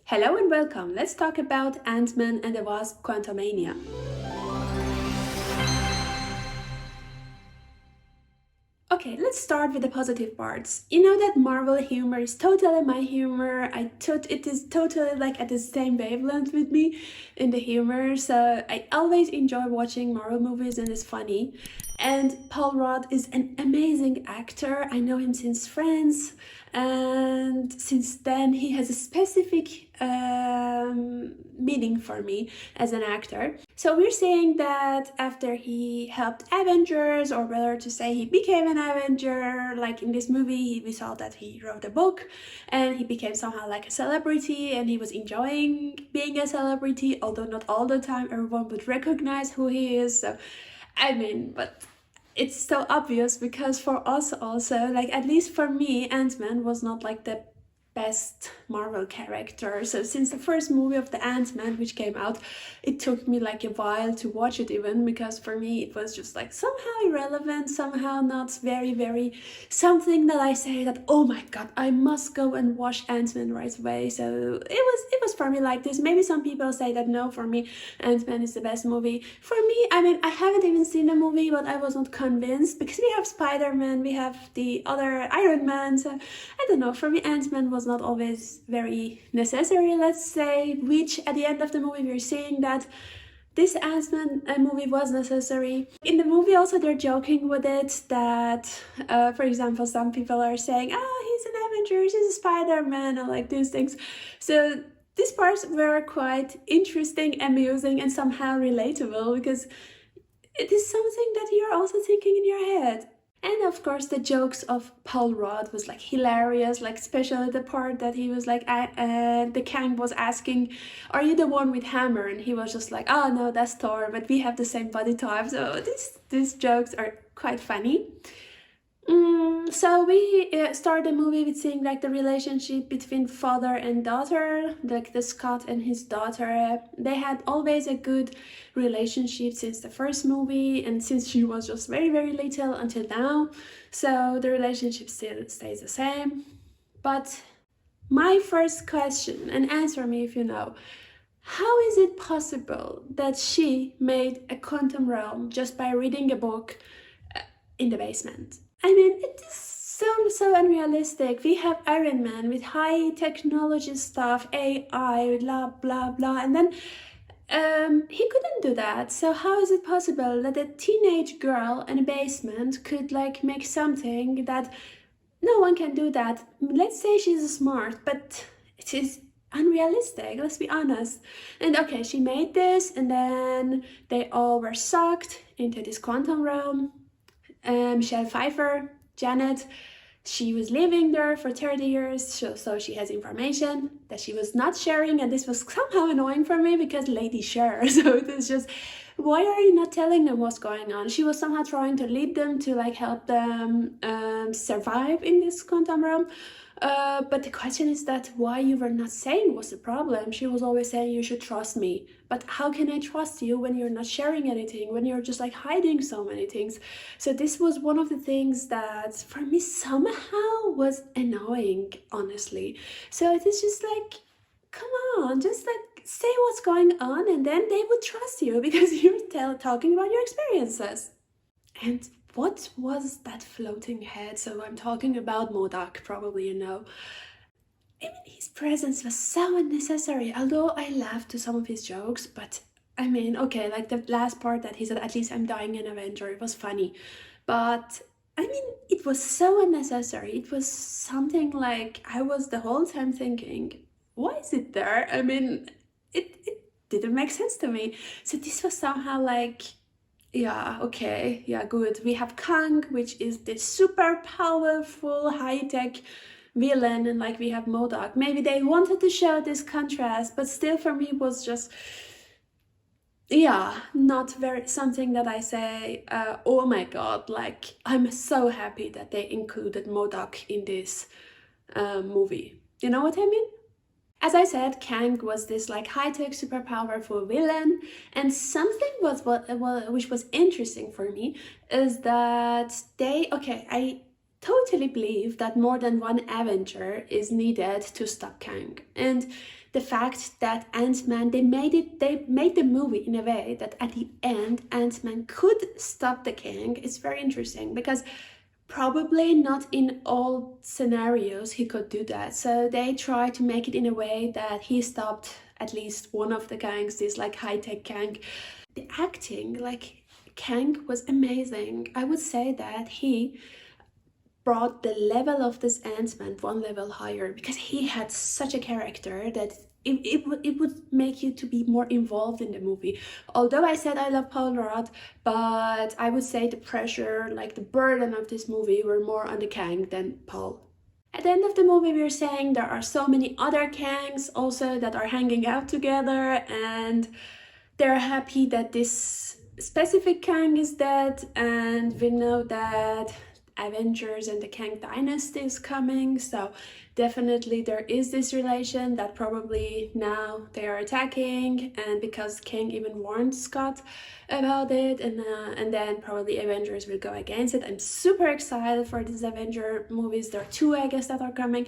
Hello and welcome. Let's talk about Ant-Man and the Wasp: Quantumania. Okay, let's start with the positive parts. You know that Marvel humor is totally my humor. I thought it is totally like at the same wavelength with me in the humor. So I always enjoy watching Marvel movies and it's funny. And Paul Rudd is an amazing actor. I know him since Friends, and since then he has a specific meaning for me as an actor. So we're saying that after he helped Avengers, or rather to say he became an Avenger, like in this movie we saw that he wrote a book and he became somehow like a celebrity and he was enjoying being a celebrity, although not all the time everyone would recognize who he is. So I mean, but it's so obvious because for us also, like at least for me, Ant-Man was not like the best Marvel character. So since the first movie of the Ant-Man which came out, it took me like a while to watch it even, because for me it was just like somehow irrelevant, somehow not very something that I say that, oh my god, I must go and watch Ant-Man right away. So it was for me like this. Maybe some people say that no, for me Ant-Man is the best movie. For me, I mean, I haven't even seen the movie, but I was not convinced because we have Spider-Man, we have the other Iron Man, so I don't know, for me Ant-Man was not always very necessary, let's say, which at the end of the movie we're seeing that this Ant-Man movie was necessary. In the movie also they're joking with it that, for example, some people are saying, oh, he's an Avenger, he's a Spider-Man, or like these things. So these parts were quite interesting, amusing, and somehow relatable, because it is something that you're also thinking in your head. And of course the jokes of Paul Rudd was like hilarious, like especially the part that he was like, the Kang was asking, are you the one with hammer? And he was just like, oh no, that's Thor, but we have the same body type. So these jokes are quite funny. So we start the movie with seeing like the relationship between father and daughter, like the Scott and his daughter. They had always a good relationship since the first movie and since she was just very little until now. So the relationship still stays the same. But my first question, and answer me if you know, how is it possible that she made a quantum realm just by reading a book in the basement? I mean, it is so unrealistic. We have Iron Man with high technology stuff, AI, blah, and then he couldn't do that. So how is it possible that a teenage girl in a basement could like make something that no one can do that? Let's say she's smart, but it is unrealistic, let's be honest. And okay, she made this and then they all were sucked into this quantum realm. Michelle Pfeiffer, Janet, she was living there for 30 years, so she has information that she was not sharing, and this was somehow annoying for me because lady share. So it was just, why are you not telling them what's going on? She was somehow trying to lead them to like help them survive in this quantum realm. But the question is that why you were not saying what's the problem? She was always saying you should trust me. But how can I trust you when you're not sharing anything, when you're just like hiding so many things? So this was one of the things that for me somehow was annoying, honestly. So it is just like, come on, just like say what's going on and then they would trust you because you're talking about your experiences. And what was that floating head? So I'm talking about MODOK, probably you know. I mean, his presence was so unnecessary, although I laughed to some of his jokes, but I mean, okay, like the last part that he said, at least I'm dying an Avenger, it was funny. But I mean, it was so unnecessary. It was something like I was the whole time thinking, why is it there? I mean, it didn't make sense to me. So this was somehow like, yeah, okay, yeah, good. We have Kang, which is the super powerful high-tech villain, and like we have MODOK. Maybe they wanted to show this contrast, but still for me it was just, yeah, not very something that I say, oh my god, like I'm so happy that they included MODOK in this movie. You know what I mean? As I said, Kang was this like high-tech, super powerful villain, and something which was interesting for me is that I totally believe that more than one Avenger is needed to stop Kang, and the fact that Ant-Man, they made the movie in a way that at the end Ant-Man could stop the king. It's very interesting because probably not in all scenarios he could do that. So they tried to make it in a way that he stopped at least one of the gangs, this like high-tech gang. The acting, like Kang, was amazing. I would say that he brought the level of this Ant-Man one level higher because he had such a character that it would make you to be more involved in the movie. Although I said I love Paul Rudd, but I would say the pressure, like the burden of this movie were more on the Kang than Paul. At the end of the movie, we're saying there are so many other Kangs also that are hanging out together, and they're happy that this specific Kang is dead, and we know that Avengers and the Kang Dynasty is coming, so definitely there is this relation that probably now they are attacking, and because Kang even warned Scott about it, and then probably Avengers will go against it. I'm super excited for these Avenger movies. There are two, I guess, that are coming.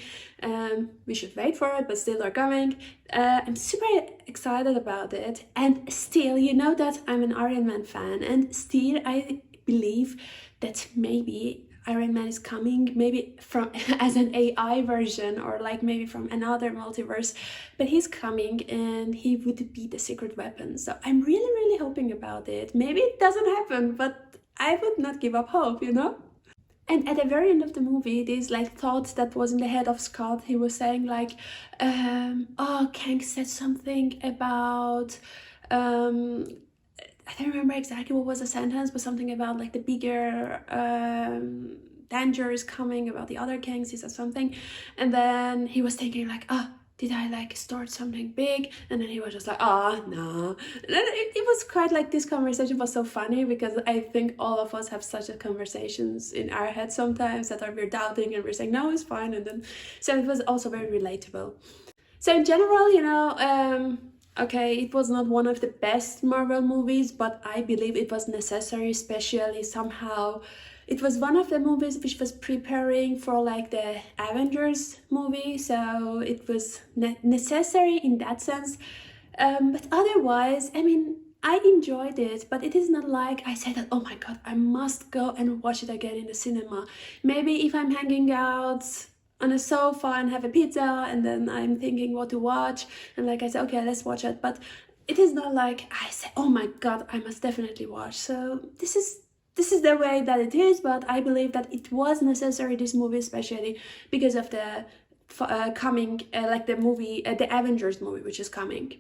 We should wait for it, but still they're coming. I'm super excited about it, and still, you know that I'm an Iron Man fan, and still I believe that maybe Iron Man is coming, maybe from as an AI version, or like maybe from another multiverse, but he's coming and he would be the secret weapon. So I'm really hoping about it. Maybe it doesn't happen, but I would not give up hope, you know? And at the very end of the movie, these like thoughts that was in the head of Scott, he was saying like, oh, Kang said something about, I don't remember exactly what was the sentence, but something about like the bigger danger is coming about the other Kangs, he said something. And then he was thinking like, oh, did I like start something big? And then he was just like, oh, no. And then it was quite like, this conversation was so funny because I think all of us have such a conversations in our head sometimes that we're doubting and we're saying, no, it's fine. And then, so it was also very relatable. So in general, you know, okay, it was not one of the best Marvel movies, but I believe it was necessary, especially somehow. It was one of the movies which was preparing for like the Avengers movie, so it was necessary in that sense. But otherwise, I mean, I enjoyed it, but it is not like I said that, oh my god, I must go and watch it again in the cinema. Maybe if I'm hanging out on a sofa and have a pizza and then I'm thinking what to watch, and like I said, okay, let's watch it, but it is not like I say, oh my god, I must definitely watch. So this is the way that it is, but I believe that it was necessary, this movie, especially because of the coming like the movie, the Avengers movie which is coming.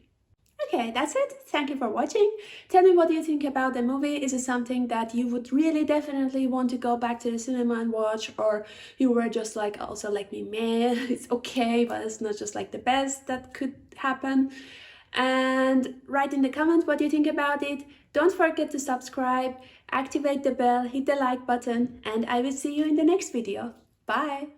Okay, that's it. Thank you for watching. Tell me what you think about the movie. Is it something that you would really definitely want to go back to the cinema and watch, or you were just like also like me, man, it's okay, but it's not just like the best that could happen? And write in the comments what you think about it. Don't forget to subscribe, activate the bell, hit the like button, and I will see you in the next video. Bye!